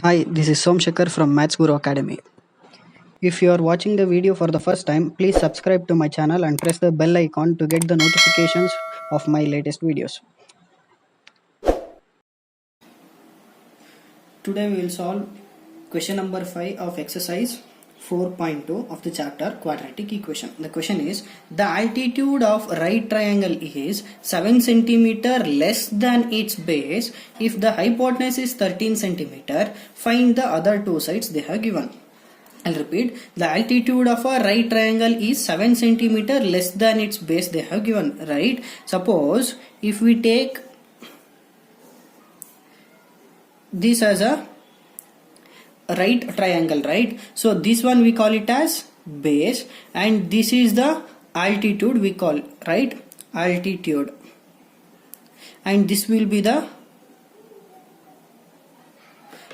Hi, this is Somshekar from Maths Guru Academy. If you are watching the video for the first time, please subscribe to my channel and press the bell icon to get the notifications of my latest videos. Today we will solve question number 5 of exercise 4.2 of the chapter Quadratic Equation. The question is, the altitude of right triangle is 7 cm less than its base. If the hypotenuse is 13 cm, find the other two sides they have given. I'll repeat, the altitude of a right triangle is 7 cm less than its base they have given, right? Suppose if we take this as a right triangle, right? So this one we call it as base and this is the altitude we call, right? Altitude. And this will be the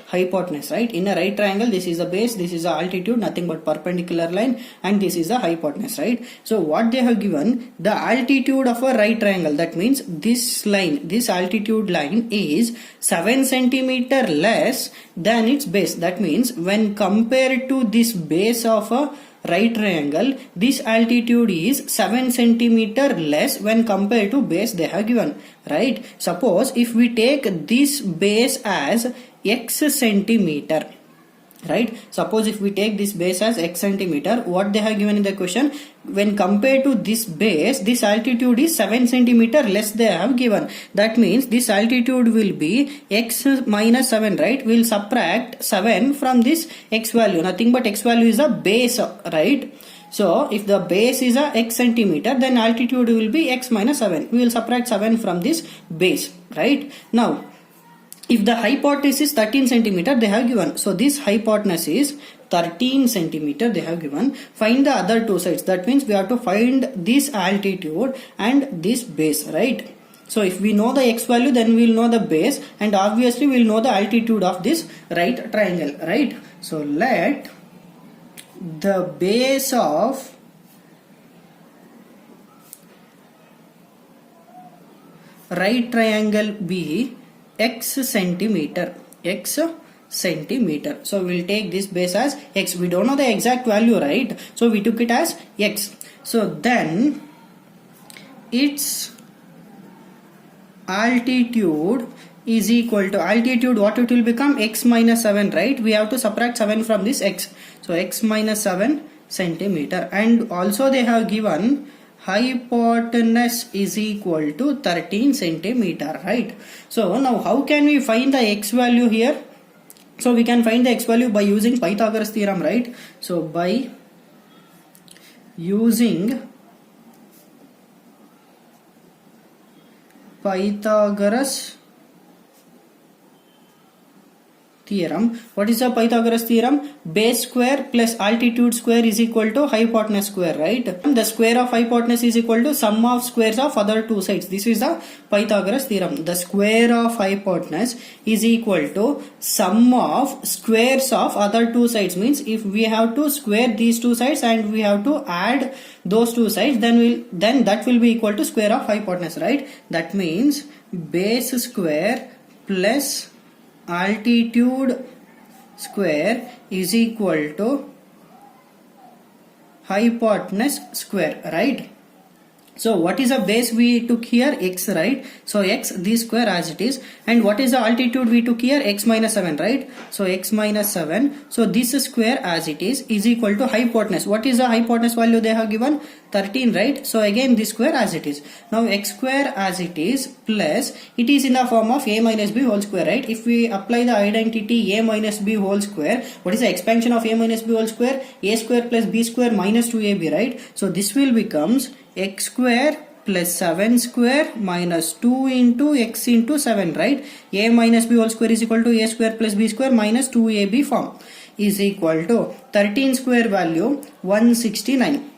hypotenuse, right? In a right triangle, this is the base, this is the altitude, nothing but perpendicular line, and this is the hypotenuse, right? So what they have given, the altitude of a right triangle, that means this line, this altitude line is 7 cm less than its base. That means when compared to this base of a right triangle, this altitude is 7 cm less when compared to base they have given, right? Suppose if we take this base as x centimeter, right? Suppose if we take this base as x centimeter, what they have given in the question, when compared to this base, this altitude is 7 cm less they have given. That means this altitude will be x minus 7, right? We'll subtract 7 from this x value. Nothing but x value is the base, right? So if the base is a x centimeter, then altitude will be x minus 7. We will subtract 7 from this base, right? Now if the hypotenuse is 13 cm they have given, so this hypotenuse is 13 cm they have given. Find the other two sides. That means we have to find this altitude and this base, right? So if we know the x value, then we will know the base, and obviously we will know the altitude of this right triangle, right? So let the base of right triangle be x centimeter. So we'll take this base as x. We don't know the exact value, right? So we took it as x. So then its altitude is equal to altitude, what it will become, x minus 7, right? We have to subtract 7 from this x. So x minus 7 centimeter, and also they have given hypotenuse is equal to 13 centimeter, right? So now how can we find the x value here? So we can find the x value by using Pythagoras theorem, right? So by using Pythagoras theorem. What is the Pythagoras theorem? Base square plus altitude square is equal to hypotenuse square, right? The square of hypotenuse is equal to sum of squares of other two sides. This is the Pythagoras theorem. The square of hypotenuse is equal to sum of squares of other two sides. Means if we have to square these two sides and we have to add those two sides, then that will be equal to square of hypotenuse, right? That means base square plus altitude square is equal to hypotenuse square, right? So what is the base we took here? X, right? So x, this square as it is. And what is the altitude we took here? X minus 7, right? So x minus 7. So this square as it is equal to hypotenuse. What is the hypotenuse value they have given? 13, right? So again this square as it is. Now x square as it is plus, it is in the form of a minus b whole square, right? If we apply the identity a minus b whole square, what is the expansion of a minus b whole square? A square plus b square minus 2ab, right? So this will becomes x square plus 7 square minus 2 into x into 7, right? A minus b whole square is equal to a square plus b square minus 2ab form is equal to 13 square value 169.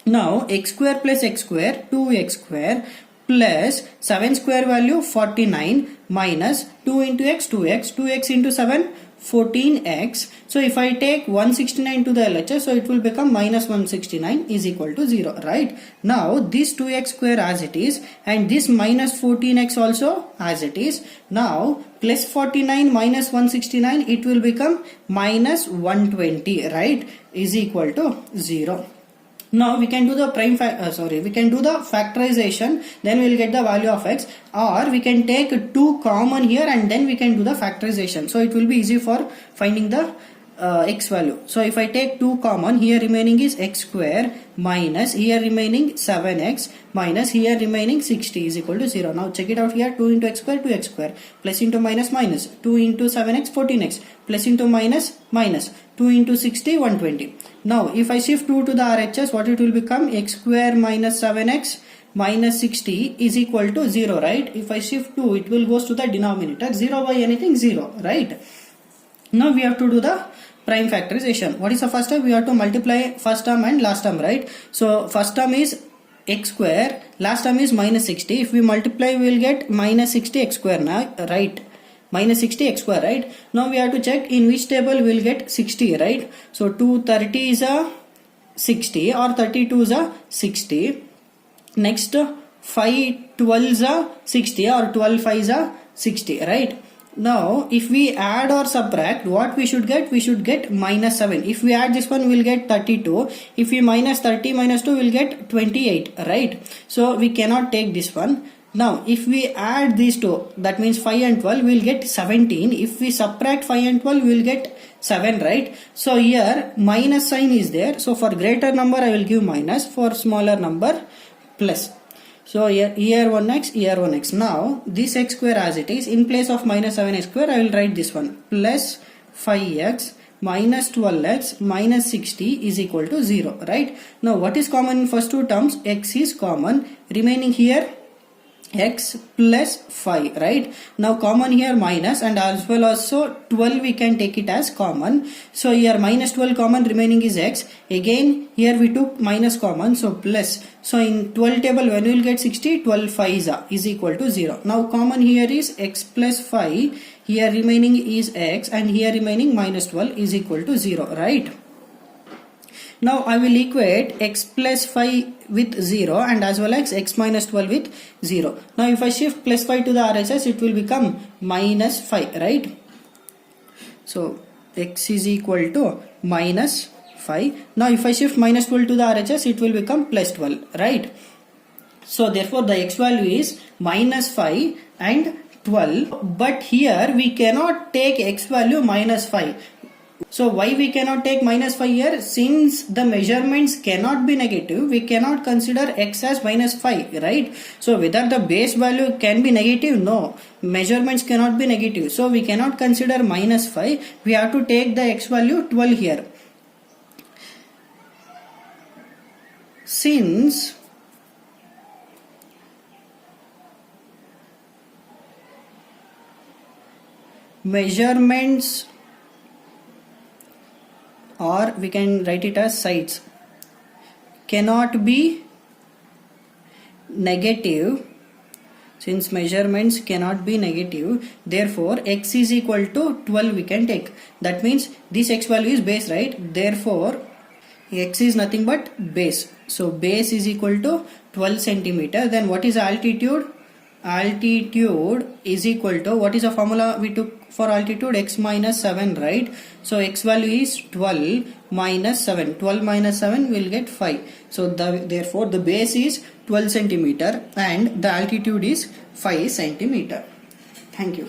Now x square plus x square 2x square plus 7 square value 49 minus 2 into x 2x into 7 14x. So if I take 169 to the LHS, so it will become minus 169 is equal to 0, right? Now this 2x square as it is, and this minus 14x also as it is. Now plus 49 minus 169, it will become minus 120, right? Is equal to 0. Now we can do the we can do the factorization, then we will get the value of x, or we can take 2 common here and then we can do the factorization. So it will be easy for finding the x value. So if I take 2 common, here remaining is x square minus here remaining 7x minus here remaining 60 is equal to 0. Now check it out here, 2 into x square 2x square, plus into minus minus, 2 into 7x 14x, plus into minus minus, 2 into 60 120. Now if I shift 2 to the RHS, what it will become? X square minus 7x minus 60 is equal to 0, right? If I shift 2, it will goes to the denominator. 0 by anything 0, right? Now we have to do the prime factorization. What is the first step? We have to multiply first term and last term, right? So first term is x square, last term is minus 60. If we multiply, we will get minus 60 x square now, right? Minus 60 x square, right? Now we have to check in which table we will get 60, right? So 230 is a 60 or 32 is a 60. Next 5 12 is a 60 or 12 5 is a 60, right? Now if we add or subtract, what we should get? We should get minus 7. If we add this one, we will get 32. If we minus 30 minus 2, we will get 28, right? So we cannot take this one. Now if we add these two, that means 5 and 12, we will get 17. If we subtract 5 and 12, we will get 7, right? So here minus sign is there. So for greater number I will give minus, for smaller number plus. So here 1x, here 1x. Now this x square as it is, in place of minus 7x square, I will write this one, plus 5x minus 12x minus 60 is equal to 0, right? Now what is common in first two terms? X is common. Remaining here x plus 5, right? Now common here minus, and as well also 12 we can take it as common. So here minus 12 common, remaining is x. Again here we took minus common, so plus. So in 12 table, when we will get 60, 12 5 is equal to 0. Now common here is x plus 5, here remaining is x, and here remaining minus 12 is equal to 0, right? Now I will equate x plus 5 with 0 and as well as x minus 12 with 0. Now if I shift plus 5 to the RHS, it will become minus 5, right? So x is equal to minus 5. Now if I shift minus 12 to the RHS, it will become plus 12, right? So therefore the x value is minus 5 and 12. But here we cannot take x value minus 5. So why we cannot take minus 5 here? Since the measurements cannot be negative, we cannot consider x as minus 5, right? So whether the base value can be negative? No. Measurements cannot be negative. So we cannot consider minus 5. We have to take the x value 12 here. Since measurements, or we can write it as sides, cannot be negative, since measurements cannot be negative, therefore x is equal to 12 we can take. That means this x value is base, right? Therefore x is nothing but base. So base is equal to 12 centimeter. Then what is altitude? Altitude is equal to, what is the formula we took for altitude? X minus 7, right? So x value is 12 minus 7. 12 minus 7 will get 5. So therefore the base is 12 centimeter and the altitude is 5 centimeter. Thank you.